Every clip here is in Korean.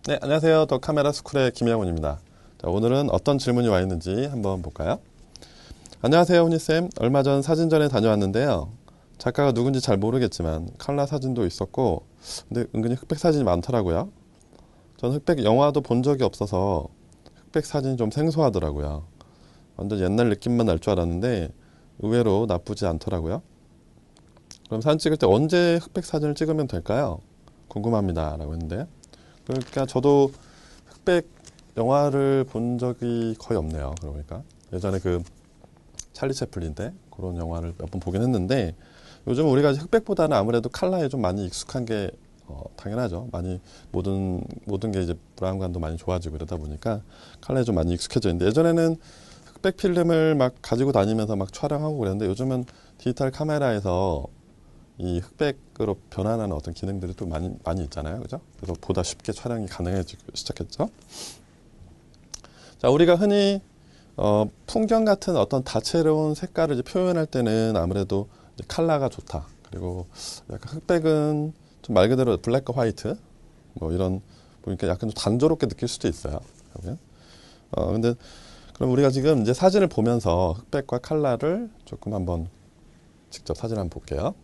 네, 안녕하세요. 더 카메라 스쿨의 김영훈입니다. 자, 오늘은 어떤 질문이 와 있는지 한번 볼까요? 안녕하세요, 훈이쌤. 얼마 전 사진전에 다녀왔는데요. 작가가 누군지 잘 모르겠지만 칼라 사진도 있었고, 근데 은근히 흑백 사진이 많더라고요. 전 흑백 영화도 본 적이 없어서 흑백 사진이 좀 생소하더라고요. 완전 옛날 느낌만 날 줄 알았는데 의외로 나쁘지 않더라고요. 그럼 사진 찍을 때 언제 흑백 사진을 찍으면 될까요? 궁금합니다. 라고 했는데. 그러니까 저도 흑백 영화를 본 적이 거의 없네요. 그러니까 예전에 그 찰리 채플린 때 그런 영화를 몇 번 보긴 했는데 요즘 우리가 흑백보다는 아무래도 컬러에 좀 많이 익숙한 게 당연하죠. 많이 모든 게 이제 브라운관도 많이 좋아지고 그러다 보니까 컬러에 좀 많이 익숙해져 있는데 예전에는 흑백 필름을 막 가지고 다니면서 막 촬영하고 그랬는데 요즘은 디지털 카메라에서 이 흑백으로 변환하는 어떤 기능들이 또 많이 있잖아요. 그죠? 그래서 보다 쉽게 촬영이 가능해지기 시작했죠. 자, 우리가 흔히 풍경 같은 어떤 다채로운 색깔을 이제 표현할 때는 아무래도 이제 컬러가 좋다. 그리고 약간 흑백은 좀 말 그대로 블랙과 화이트 뭐 이런 보니까 약간 좀 단조롭게 느낄 수도 있어요. 그러면 근데 그럼 우리가 지금 이제 사진을 보면서 흑백과 컬러를 조금 한번 직접 사진 한번 볼게요.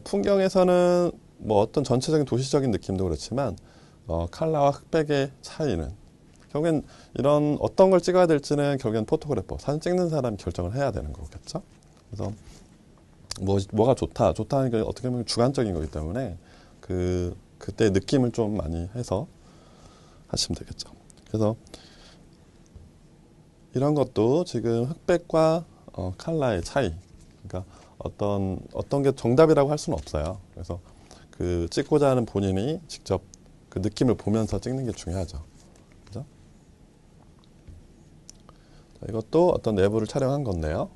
풍경에서는 뭐 어떤 전체적인 도시적인 느낌도 그렇지만 컬러와 흑백의 차이는 결국엔 이런 어떤 걸 찍어야 될지는 결국엔 포토그래퍼, 사진 찍는 사람이 결정을 해야 되는 거겠죠. 그래서 뭐가 좋다는 게 어떻게 보면 주관적인 거기 때문에 그때 느낌을 좀 많이 해서 하시면 되겠죠. 그래서 이런 것도 지금 흑백과 컬러의 차이, 그러니까 어떤 게 정답이라고 할 수는 없어요. 그래서 그 찍고자 하는 본인이 직접 그 느낌을 보면서 찍는 게 중요하죠. 그죠? 자, 이것도 어떤 내부를 촬영한 건데요.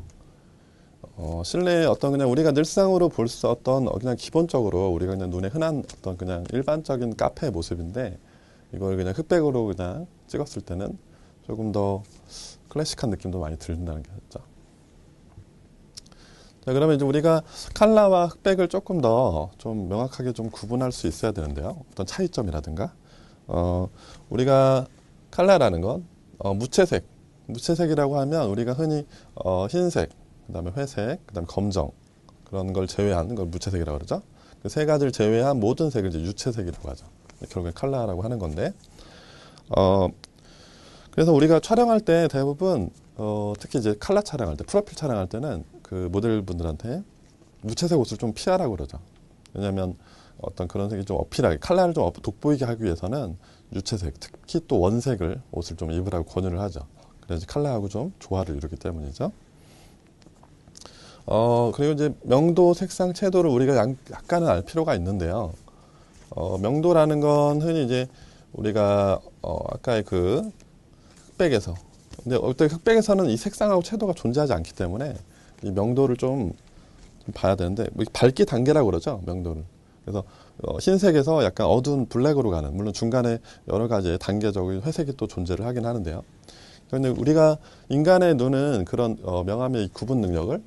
실내에 어떤 그냥 우리가 늘상으로 볼 수 어떤 그냥 기본적으로 우리가 그냥 눈에 흔한 어떤 그냥 일반적인 카페의 모습인데 이걸 그냥 흑백으로 그냥 찍었을 때는 조금 더 클래식한 느낌도 많이 든다는 거죠. 자, 그러면 이제 우리가 컬러와 흑백을 조금 더 좀 명확하게 좀 구분할 수 있어야 되는데요. 어떤 차이점이라든가, 우리가 컬러라는 건 무채색, 무채색이라고 하면 우리가 흔히 흰색, 그다음에 회색, 그다음에 검정 그런 걸 제외한 걸 무채색이라고 그러죠. 그 세 가지를 제외한 모든 색을 이제 유채색이라고 하죠. 결국에 컬러라고 하는 건데, 어, 그래서 우리가 촬영할 때 대부분 특히 이제 컬러 촬영할 때, 프로필 촬영할 때는 그 모델분들한테 무채색 옷을 좀 피하라고 그러죠. 왜냐하면 어떤 그런 색이 좀 어필하게, 컬러를 좀 돋보이게 하기 위해서는 유채색, 특히 또 원색을 옷을 좀 입으라고 권유를 하죠. 그래서 컬러하고 좀 조화를 이루기 때문이죠. 그리고 이제 명도, 색상, 채도를 우리가 약간은 알 필요가 있는데요. 명도라는 건 흔히 이제 우리가 아까의 그 흑백에서, 근데 어때 흑백에서는 이 색상하고 채도가 존재하지 않기 때문에 이 명도를 좀 봐야 되는데 뭐 밝기 단계라고 그러죠, 명도를. 그래서 흰색에서 약간 어두운 블랙으로 가는, 물론 중간에 여러 가지 단계적인 회색이 또 존재를 하긴 하는데요. 그런데 우리가 인간의 눈은 그런 명암의 구분 능력을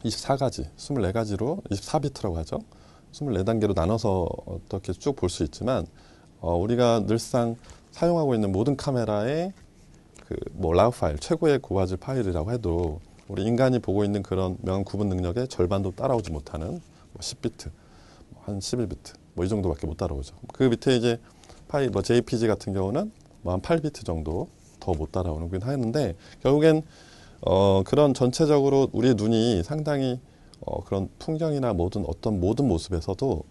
24가지, 24가지로 24비트라고 하죠. 24단계로 나눠서 어떻게 쭉 볼 수 있지만 우리가 늘상 사용하고 있는 모든 카메라의 그 뭐 라우 파일, 최고의 고화질 파일이라고 해도 우리 인간이 보고 있는 그런 명암 구분 능력의 절반도 따라오지 못하는 뭐 10비트, 한 11비트 뭐 이 정도밖에 못 따라오죠. 그 밑에 이제 파일 뭐 JPG 같은 경우는 뭐 한 8비트 정도 더 못 따라오는 하는데 결국엔 그런 전체적으로 우리의 눈이 상당히 그런 풍경이나 모든 모습에서도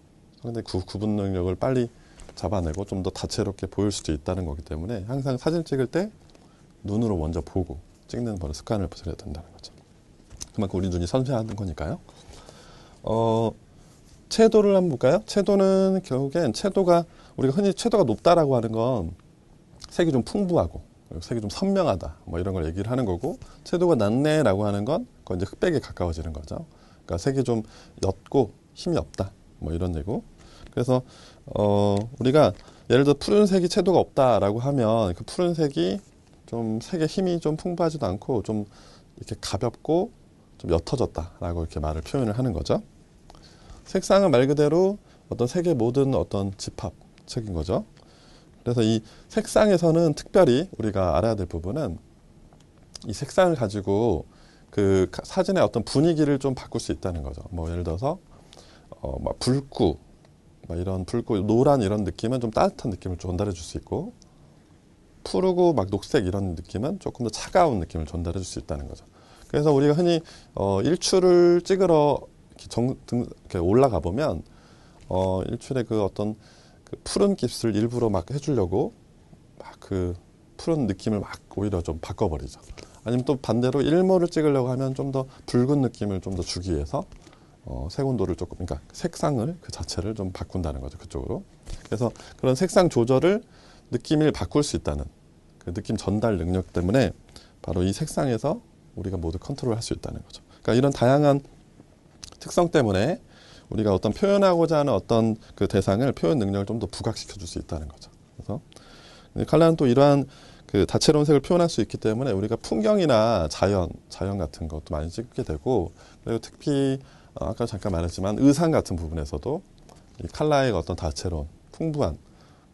상당히 구분 능력을 빨리 잡아내고 좀 더 다채롭게 보일 수도 있다는 거기 때문에 항상 사진 찍을 때 눈으로 먼저 보고 찍는 버릇 습관을 들여야 된다는 거죠. 그만큼 우리 눈이 선회하는 거니까요. 채도를 한번 볼까요? 채도는 결국엔 우리가 흔히 채도가 높다라고 하는 건 색이 좀 풍부하고 색이 좀 선명하다 뭐 이런 걸 얘기를 하는 거고, 채도가 낮네라고 하는 건 그건 이제 흑백에 가까워지는 거죠. 그러니까 색이 좀 옅고 힘이 없다 뭐 이런 얘기고. 그래서 우리가 예를 들어 푸른색이 채도가 없다라고 하면 그 푸른색이 좀 색의 힘이 좀 풍부하지도 않고 좀 이렇게 가볍고 좀 옅어졌다라고 이렇게 말을 표현을 하는 거죠. 색상은 말 그대로 어떤 색의 모든 어떤 집합, 책인 거죠. 그래서 이 색상에서는 특별히 우리가 알아야 될 부분은 이 색상을 가지고 그 사진의 어떤 분위기를 좀 바꿀 수 있다는 거죠. 뭐 예를 들어서 막 붉고 막 이런 붉고 노란 이런 느낌은 좀 따뜻한 느낌을 전달해 줄 수 있고, 푸르고 막 녹색 이런 느낌은 조금 더 차가운 느낌을 전달해 줄 수 있다는 거죠. 그래서 우리가 흔히 일출을 찍으러 이렇게 올라가 보면 일출의 그 어떤 그 푸른 깃을 일부러 막 해주려고 막 그 푸른 느낌을 막 오히려 좀 바꿔버리죠. 아니면 또 반대로 일몰을 찍으려고 하면 좀 더 붉은 느낌을 좀 더 주기 위해서 색온도를 조금, 그러니까 색상을 그 자체를 좀 바꾼다는 거죠, 그쪽으로. 그래서 그런 색상 조절을 느낌을 바꿀 수 있다는 그 느낌 전달 능력 때문에 바로 이 색상에서 우리가 모두 컨트롤할 수 있다는 거죠. 그러니까 이런 다양한 특성 때문에 우리가 어떤 표현하고자 하는 어떤 그 대상을 표현 능력을 좀 더 부각시켜 줄 수 있다는 거죠. 그래서 칼라는 또 이러한 그 다채로운 색을 표현할 수 있기 때문에 우리가 풍경이나 자연 같은 것도 많이 찍게 되고, 그리고 특히 아까 잠깐 말했지만 의상 같은 부분에서도 이 칼라의 어떤 다채로운 풍부한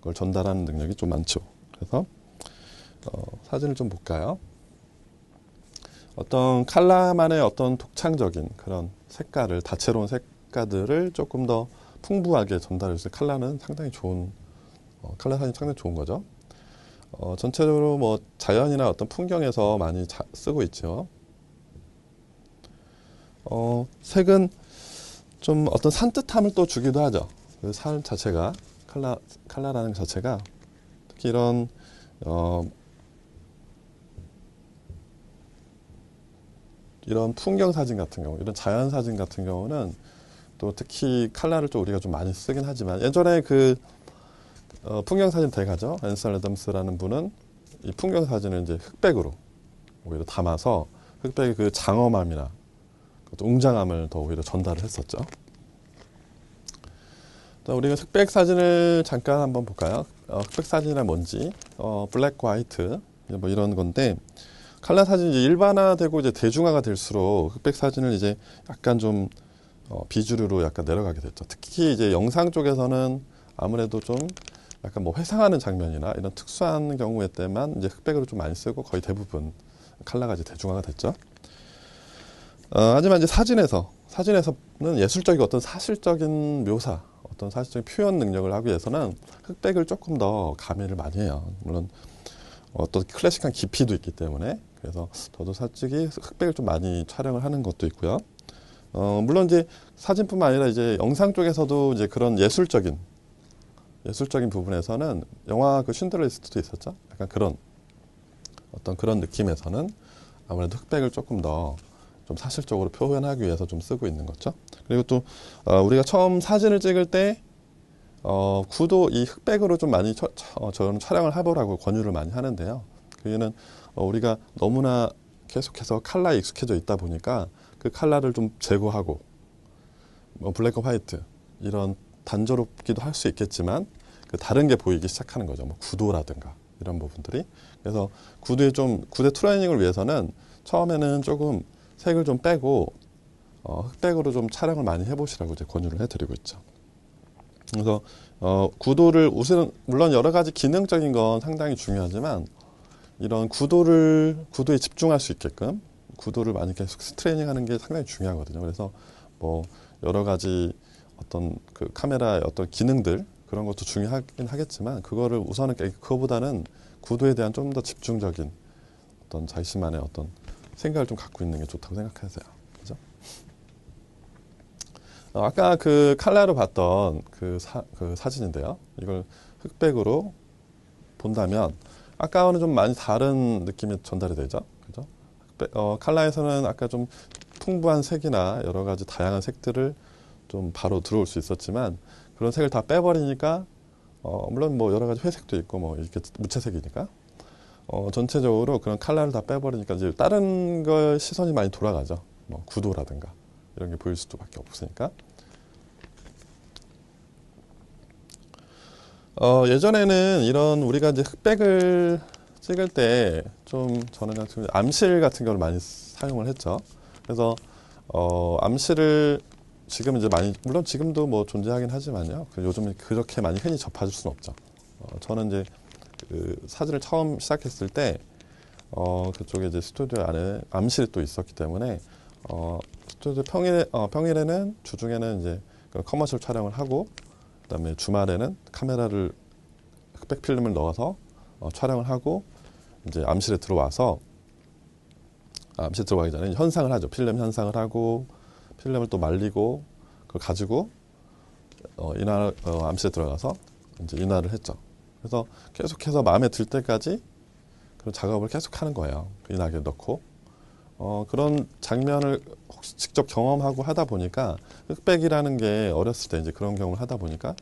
걸 전달하는 능력이 좀 많죠. 그래서 사진을 좀 볼까요? 어떤 칼라만의 어떤 독창적인 그런 색깔을, 다채로운 색깔들을 조금 더 풍부하게 전달해 줄 칼라는 상당히 좋은 칼라 사진이 상당히 좋은 거죠. 전체적으로 뭐 자연이나 어떤 풍경에서 많이 쓰고 있죠. 색은 좀 어떤 산뜻함을 또 주기도 하죠. 그 살 자체가 칼라라는 자체가 특히 이런 이런 풍경 사진 같은 경우, 이런 자연 사진 같은 경우는 또 특히 칼라를 좀 우리가 좀 많이 쓰긴 하지만, 예전에 그 풍경 사진 대가죠, 앤셀 애덤스라는 분은 이 풍경 사진을 이제 흑백으로 오히려 담아서 흑백의 그 장엄함이나 웅장함을 더 오히려 전달을 했었죠. 우리가 흑백 사진을 잠깐 한번 볼까요? 흑백 사진이란 뭔지, 블랙과 화이트 뭐 이런 건데, 칼라 사진이 이제 일반화되고 이제 대중화가 될수록 흑백 사진을 이제 약간 좀 비주류로 약간 내려가게 됐죠. 특히 이제 영상 쪽에서는 아무래도 좀 약간 뭐 회상하는 장면이나 이런 특수한 경우에 때만 이제 흑백으로 좀 많이 쓰고, 거의 대부분 칼라가 이제 대중화가 됐죠. 하지만 이제 사진에서는 예술적인 어떤 사실적인 묘사, 어떤 사실적인 표현 능력을 하기 위해서는 흑백을 조금 더 가미를 많이 해요. 물론 어떤 클래식한 깊이도 있기 때문에. 그래서 저도 솔직히 흑백을 좀 많이 촬영을 하는 것도 있고요. 물론 이제 사진뿐만 아니라 이제 영상 쪽에서도 이제 그런 예술적인 부분에서는 영화 그 쉰들러 리스트도 있었죠. 약간 그런 어떤 그런 느낌에서는 아무래도 흑백을 조금 더 좀 사실적으로 표현하기 위해서 좀 쓰고 있는 거죠. 그리고 또 우리가 처음 사진을 찍을 때 구도 이 흑백으로 좀 많이 저는 촬영을 해보라고 권유를 많이 하는데요. 그게는 우리가 너무나 계속해서 칼라에 익숙해져 있다 보니까 그 칼라를 좀 제거하고 블랙과 화이트 이런 단조롭기도 할 수 있겠지만 그 다른 게 보이기 시작하는 거죠. 뭐 구도라든가 이런 부분들이. 그래서 구대 트레이닝을 위해서는 처음에는 조금 색을 좀 빼고 흑백으로 좀 촬영을 많이 해보시라고 이제 권유를 해드리고 있죠. 그래서 구도를 물론 여러 가지 기능적인 건 상당히 중요하지만 이런 구도에 집중할 수 있게끔 구도를 많이 계속 트레이닝하는 게 상당히 중요하거든요. 그래서 뭐 여러 가지 어떤 그 카메라의 어떤 기능들 그런 것도 중요하긴 하겠지만 그거보다는 구도에 대한 좀 더 집중적인 어떤 자신만의 어떤 생각을 좀 갖고 있는 게 좋다고 생각하세요. 그죠? 아까 그 칼라로 봤던 그 사진인데요. 이걸 흑백으로 본다면 아까와는 좀 많이 다른 느낌이 전달이 되죠. 그죠? 칼라에서는 아까 좀 풍부한 색이나 여러 가지 다양한 색들을 좀 바로 들어올 수 있었지만 그런 색을 다 빼버리니까 물론 뭐 여러 가지 회색도 있고 뭐 이렇게 무채색이니까 전체적으로 그런 칼라를 다 빼버리니까 이제 다른 걸 시선이 많이 돌아가죠. 뭐 구도라든가 이런 게 보일 수밖에 없으니까. 예전에는 이런 우리가 이제 흑백을 찍을 때 좀 저는 같은 암실 같은 걸 많이 사용을 했죠. 그래서 암실을 지금 이제 많이, 물론 지금도 뭐 존재하긴 하지만요. 요즘 그렇게 많이 흔히 접하실 수는 없죠. 저는 이제 그 사진을 처음 시작했을 때, 그쪽에 이제 스튜디오 안에 암실이 또 있었기 때문에, 스튜디오 평일에는, 주중에는 이제 그 커머셜 촬영을 하고, 그다음에 주말에는 카메라를, 흑백 필름을 넣어서 촬영을 하고, 이제 암실에 들어와서, 암실에 들어가기 전에 현상을 하죠. 필름 현상을 하고, 필름을 또 말리고, 그걸 가지고, 암실에 들어가서 이제 인화를 했죠. 그래서 계속해서 마음에 들 때까지 그 작업을 계속 하는 거예요. 인화기에 넣고. 그런 장면을 혹시 직접 경험하고 하다 보니까 흑백이라는 게 어렸을 때 이제 그런 경험을 하다 보니까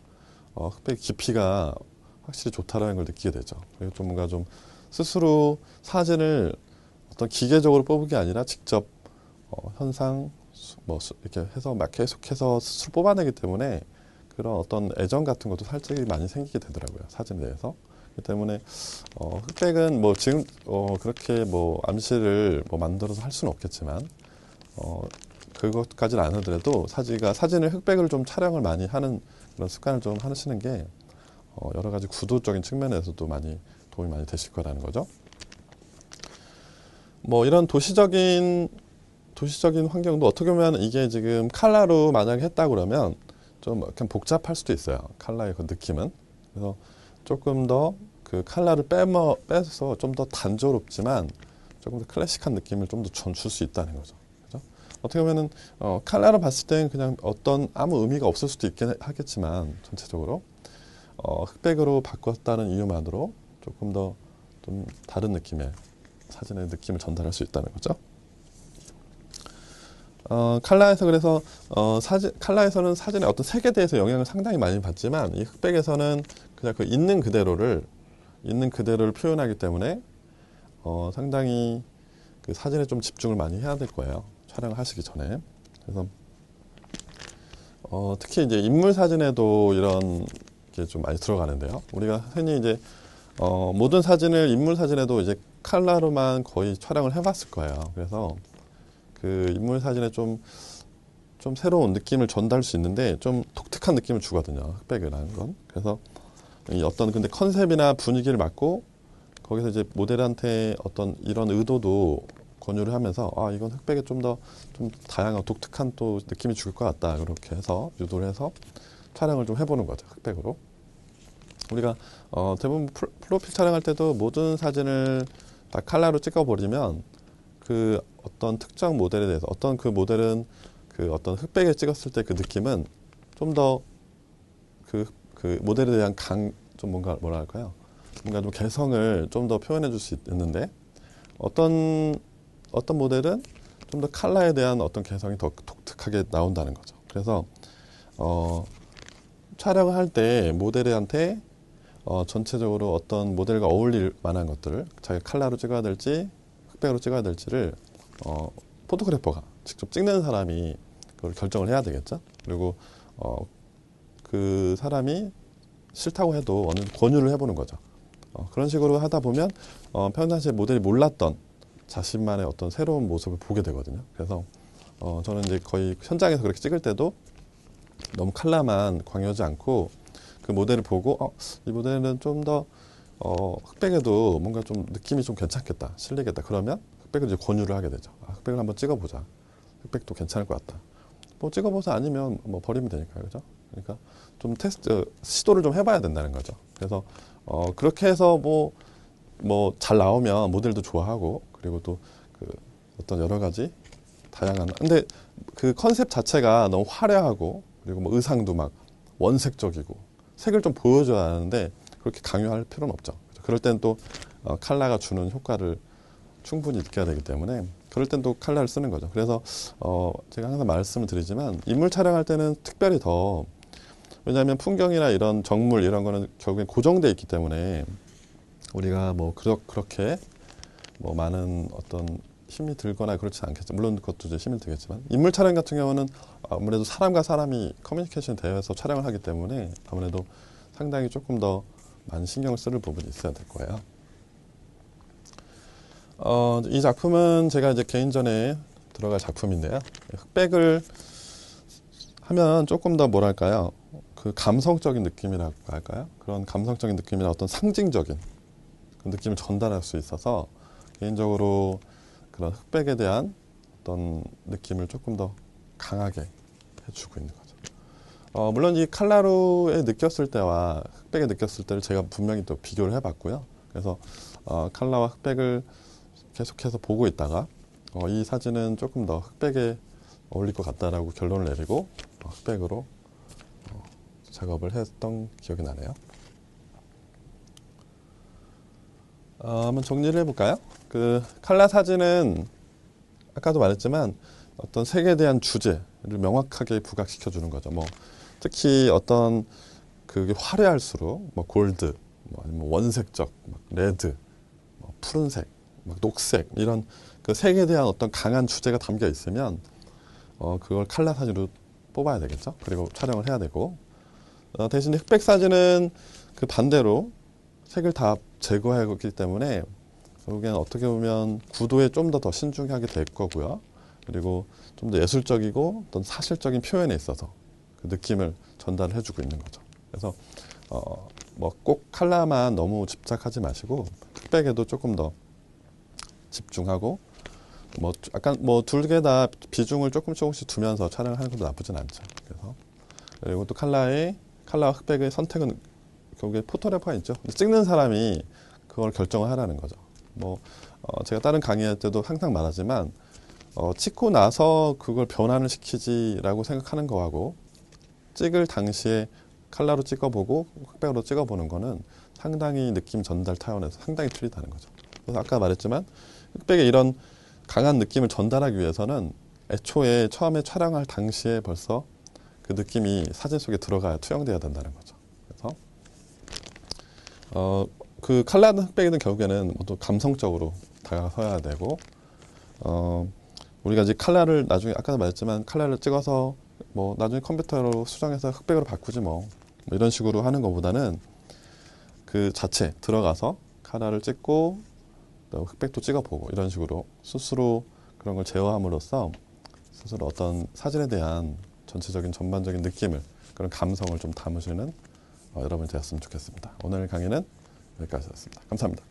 흑백 깊이가 확실히 좋다라는 걸 느끼게 되죠. 그리고 좀 뭔가 좀 스스로 사진을 어떤 기계적으로 뽑은 게 아니라 직접 현상 뭐 이렇게 해서 막 계속해서 스스로 뽑아내기 때문에 그런 어떤 애정 같은 것도 살짝 많이 생기게 되더라고요. 사진에 대해서. 그렇기 때문에 흑백은 뭐 지금 그렇게 뭐 암시를 뭐 만들어서 할 수는 없겠지만 그것까지는 안 하더라도 사진을 흑백을 좀 촬영을 많이 하는 그런 습관을 좀 하시는 게 여러 가지 구도적인 측면에서도 많이 도움이 많이 되실 거라는 거죠. 뭐 이런 도시적인 환경도 어떻게 보면 이게 지금 칼라로 만약에 했다 그러면 좀 약간 복잡할 수도 있어요. 칼라의 그 느낌은. 그래서 조금 더 그 칼라를 빼서 좀 더 단조롭지만 조금 더 클래식한 느낌을 좀 더 줄 수 있다는 거죠. 그죠? 어떻게 보면은 칼라로 봤을 때는 그냥 아무 의미가 없을 수도 있긴 하겠지만 전체적으로 흑백으로 바꿨다는 이유만으로 조금 더 좀 다른 느낌의 사진의 느낌을 전달할 수 있다는 거죠. 칼라에서 그래서 칼라에서는 사진의 어떤 색에 대해서 영향을 상당히 많이 받지만 이 흑백에서는 그냥 그 있는 그대로를 표현하기 때문에 상당히 그 사진에 좀 집중을 많이 해야 될 거예요. 촬영을 하시기 전에. 그래서 특히 이제 인물 사진에도 이런 게 좀 많이 들어가는데요. 우리가 흔히 이제 모든 사진을 인물 사진에도 이제 칼라로만 거의 촬영을 해봤을 거예요. 그래서 그 인물 사진에 좀 새로운 느낌을 전달할 수 있는데 좀 독특한 느낌을 주거든요. 흑백이라는 건. 그래서 이 어떤 근데 컨셉이나 분위기를 맡고 거기서 이제 모델한테 어떤 이런 의도도 권유를 하면서 이건 흑백에 좀 다양한 독특한 또 느낌이 줄 것 같다. 그렇게 해서 유도를 해서 촬영을 좀 해보는 거죠. 흑백으로. 우리가 대부분 프로필 촬영할 때도 모든 사진을 다 칼라로 찍어버리면 그 어떤 특정 모델에 대해서 그 모델은 그 어떤 흑백에 찍었을 때 그 느낌은 좀 더 그 모델에 대한 좀 뭐라 할까요? 뭔가 좀 개성을 좀 더 표현해 줄 수 있는데 어떤 모델은 좀 더 칼라에 대한 어떤 개성이 더 독특하게 나온다는 거죠. 그래서 촬영을 할 때 모델한테 전체적으로 어떤 모델과 어울릴 만한 것들을 자기가 칼라로 찍어야 될지 흑백으로 찍어야 될지를 포토그래퍼가 직접 찍는 사람이 그걸 결정을 해야 되겠죠. 그리고 그 사람이 싫다고 해도 어느 정도 권유를 해보는 거죠. 그런 식으로 하다 보면 평상시에 모델이 몰랐던 자신만의 어떤 새로운 모습을 보게 되거든요. 그래서 저는 이제 거의 현장에서 그렇게 찍을 때도 너무 칼라만 광여하지 않고 그 모델을 보고 이 모델은 좀 더 흑백에도 뭔가 좀 느낌이 좀 괜찮겠다, 실리겠다. 그러면 흑백을 이제 권유를 하게 되죠. 흑백을 한번 찍어보자. 흑백도 괜찮을 것 같다. 뭐 찍어보자 아니면 뭐 버리면 되니까요, 그죠? 그러니까 좀 시도를 좀 해봐야 된다는 거죠. 그래서 그렇게 해서 뭐 잘 나오면 모델도 좋아하고 그리고 또 그 어떤 여러 가지 다양한 근데 그 컨셉 자체가 너무 화려하고 그리고 뭐 의상도 막 원색적이고 색을 좀 보여줘야 하는데 그렇게 강요할 필요는 없죠. 그럴 땐 또 칼라가 주는 효과를 충분히 느껴야 되기 때문에 그럴 땐 또 칼라를 쓰는 거죠. 그래서 제가 항상 말씀을 드리지만 인물 촬영할 때는 특별히 더 왜냐하면 풍경이나 이런 정물 이런 거는 결국엔 고정돼 있기 때문에 우리가 뭐 그렇게 뭐 많은 어떤 힘이 들거나 그렇지 않겠죠. 물론 그것도 이제 힘이 들겠지만 인물 촬영 같은 경우는 아무래도 사람과 사람이 커뮤니케이션 대화에서 촬영을 하기 때문에 아무래도 상당히 조금 더 많은 신경을 쓸 부분이 있어야 될 거예요. 이 작품은 제가 이제 개인전에 들어갈 작품인데요. 흑백을 하면 조금 더 뭐랄까요? 그 감성적인 느낌이라고 할까요? 그런 감성적인 느낌이나 어떤 상징적인 그 느낌을 전달할 수 있어서 개인적으로 그런 흑백에 대한 어떤 느낌을 조금 더 강하게 해주고 있는 거죠. 물론 이 칼라루에 느꼈을 때와 흑백에 느꼈을 때를 제가 분명히 또 비교를 해봤고요. 그래서 칼라와 흑백을 계속해서 보고 있다가 이 사진은 조금 더 흑백에 어울릴 것 같다라고 결론을 내리고 흑백으로 작업을 했던 기억이 나네요. 한번 정리를 해볼까요? 그 칼라 사진은 아까도 말했지만 어떤 색에 대한 주제를 명확하게 부각시켜 주는 거죠. 뭐 특히 어떤 그게 화려할수록 뭐 골드, 뭐 아니면 원색적, 막 레드, 뭐 푸른색, 막 녹색 이런 그 색에 대한 어떤 강한 주제가 담겨 있으면 그걸 칼라 사진으로 뽑아야 되겠죠. 그리고 촬영을 해야 되고 대신 흑백 사진은 그 반대로 색을 다 제거하기 때문에 결국엔 어떻게 보면 구도에 좀 더 신중하게 될 거고요. 그리고 좀 더 예술적이고 어떤 사실적인 표현에 있어서 그 느낌을 전달을 해주고 있는 거죠. 그래서 뭐 꼭 칼라만 너무 집착하지 마시고 흑백에도 조금 더 집중하고 뭐 약간 뭐 둘 개 다 비중을 조금씩 두면서 촬영을 하는 것도 나쁘진 않죠. 그래서 그리고 또 칼라와 흑백의 선택은 결국에 포토그래퍼가 있죠. 찍는 사람이 그걸 결정을 하라는 거죠. 뭐 제가 다른 강의할 때도 항상 말하지만 찍고 나서 그걸 변환을 시키지라고 생각하는 거하고 찍을 당시에 칼라로 찍어보고 흑백으로 찍어보는 거는 상당히 느낌 전달 차원에서 상당히 틀리다는 거죠. 그래서 아까 말했지만 흑백의 이런 강한 느낌을 전달하기 위해서는 애초에 처음에 촬영할 당시에 벌써 그 느낌이 사진 속에 들어가야 투영돼야 된다는 거죠. 그래서 그 칼라든 흑백이든 결국에는 모두 감성적으로 다가서야 되고 우리가 이제 칼라를 나중에 아까도 말했지만 칼라를 찍어서 뭐 나중에 컴퓨터로 수정해서 흑백으로 바꾸지 뭐 이런 식으로 하는 것보다는 그 자체 들어가서 칼라를 찍고 또 흑백도 찍어보고 이런 식으로 스스로 그런 걸 제어함으로써 스스로 어떤 사진에 대한 전체적인 전반적인 느낌을 그런 감성을 좀 담으시는 여러분이 되었으면 좋겠습니다. 오늘 강의는 여기까지였습니다. 감사합니다.